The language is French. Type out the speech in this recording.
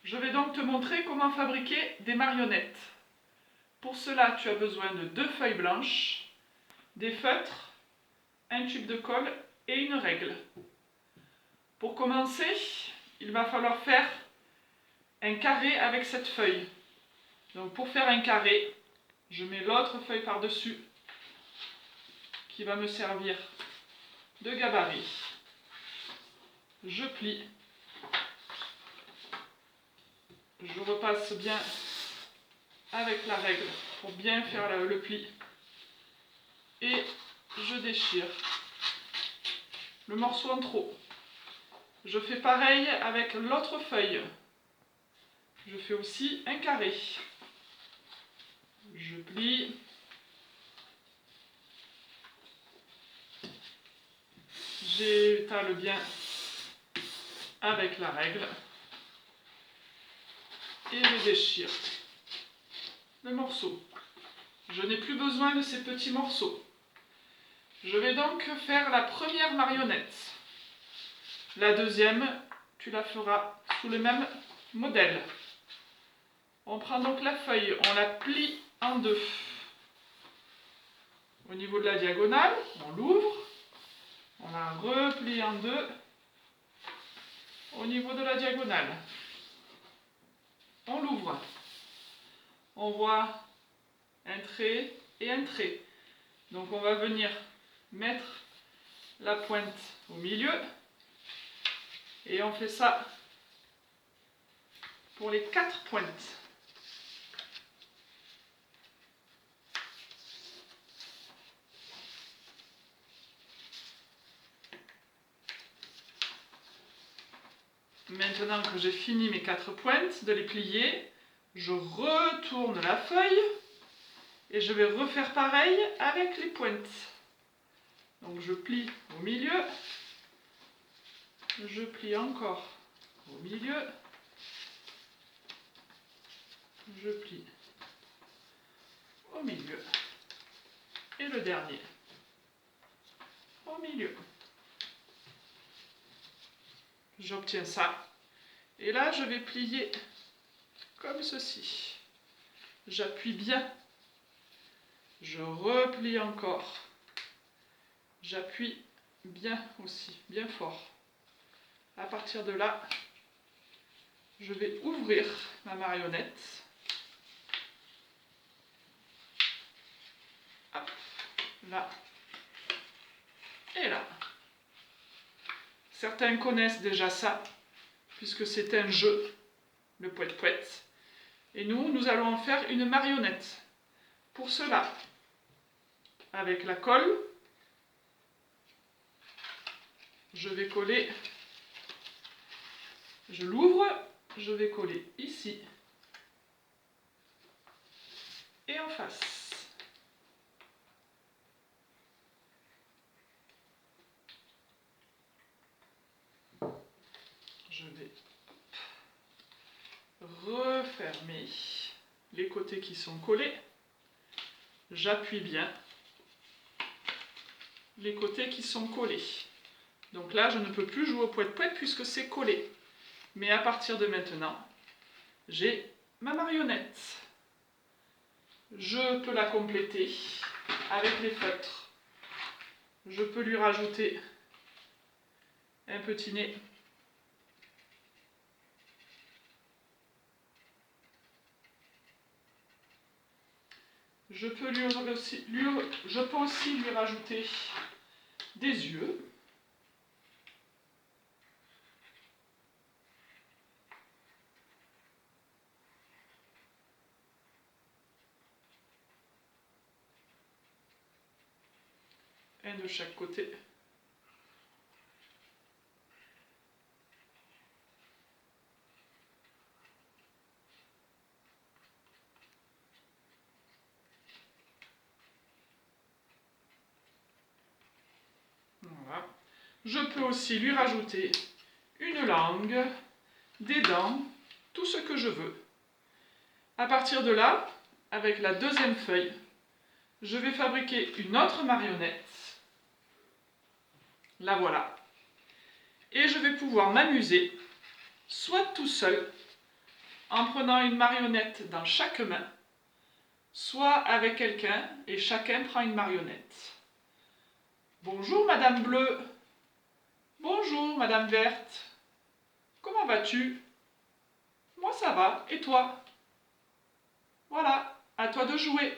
Je vais donc te montrer comment fabriquer des marionnettes. Pour cela, tu as besoin de 2 feuilles blanches, des feutres, un tube de colle et une règle. Pour commencer, il va falloir faire un carré avec cette feuille. Donc pour faire un carré, je mets l'autre feuille par-dessus qui va me servir de gabarit. Je plie. Je repasse bien avec la règle pour bien faire le pli. Et je déchire le morceau en trop. Je fais pareil avec l'autre feuille. Je fais aussi un carré. Je plie. J'étale bien avec la règle. Et je déchire le morceau. Je n'ai plus besoin de ces petits morceaux. Je vais donc faire la première marionnette. La deuxième, tu la feras sous le même modèle. On prend donc la feuille, on la plie en deux. Au niveau de la diagonale, on l'ouvre, on la replie en deux. Au niveau de la diagonale, on l'ouvre. On voit un trait et un trait. Donc on va venir mettre la pointe au milieu. Et on fait ça pour les 4 pointes. Maintenant que j'ai fini mes 4 pointes, de les plier, je retourne la feuille et je vais refaire pareil avec les pointes. Donc je plie au milieu, je plie encore au milieu, je plie au milieu et le dernier au milieu. J'obtiens ça et là je vais plier comme ceci. J'appuie bien, je replie encore, j'appuie bien aussi, bien fort. À partir de là, je vais ouvrir ma marionnette. Hop, là et là. Certains connaissent déjà ça, puisque c'est un jeu, le pouet-pouet. Et nous allons en faire une marionnette. Pour cela, avec la colle, je vais coller, je l'ouvre, je vais coller ici et en face. Je vais refermer les côtés qui sont collés. J'appuie bien les côtés qui sont collés. Donc là, je ne peux plus jouer au pouet-pouet puisque c'est collé. Mais à partir de maintenant, j'ai ma marionnette. Je peux la compléter avec les feutres. Je peux lui rajouter un petit nez. Je peux aussi lui rajouter des yeux. Un de chaque côté. Voilà. Je peux aussi lui rajouter une langue, des dents, tout ce que je veux. À partir de là, avec la deuxième feuille, je vais fabriquer une autre marionnette. La voilà. Et je vais pouvoir m'amuser, soit tout seul, en prenant une marionnette dans chaque main, soit avec quelqu'un et chacun prend une marionnette. Bonjour Madame Bleue. Bonjour Madame Verte. Comment vas-tu? Moi ça va, et toi? Voilà, à toi de jouer.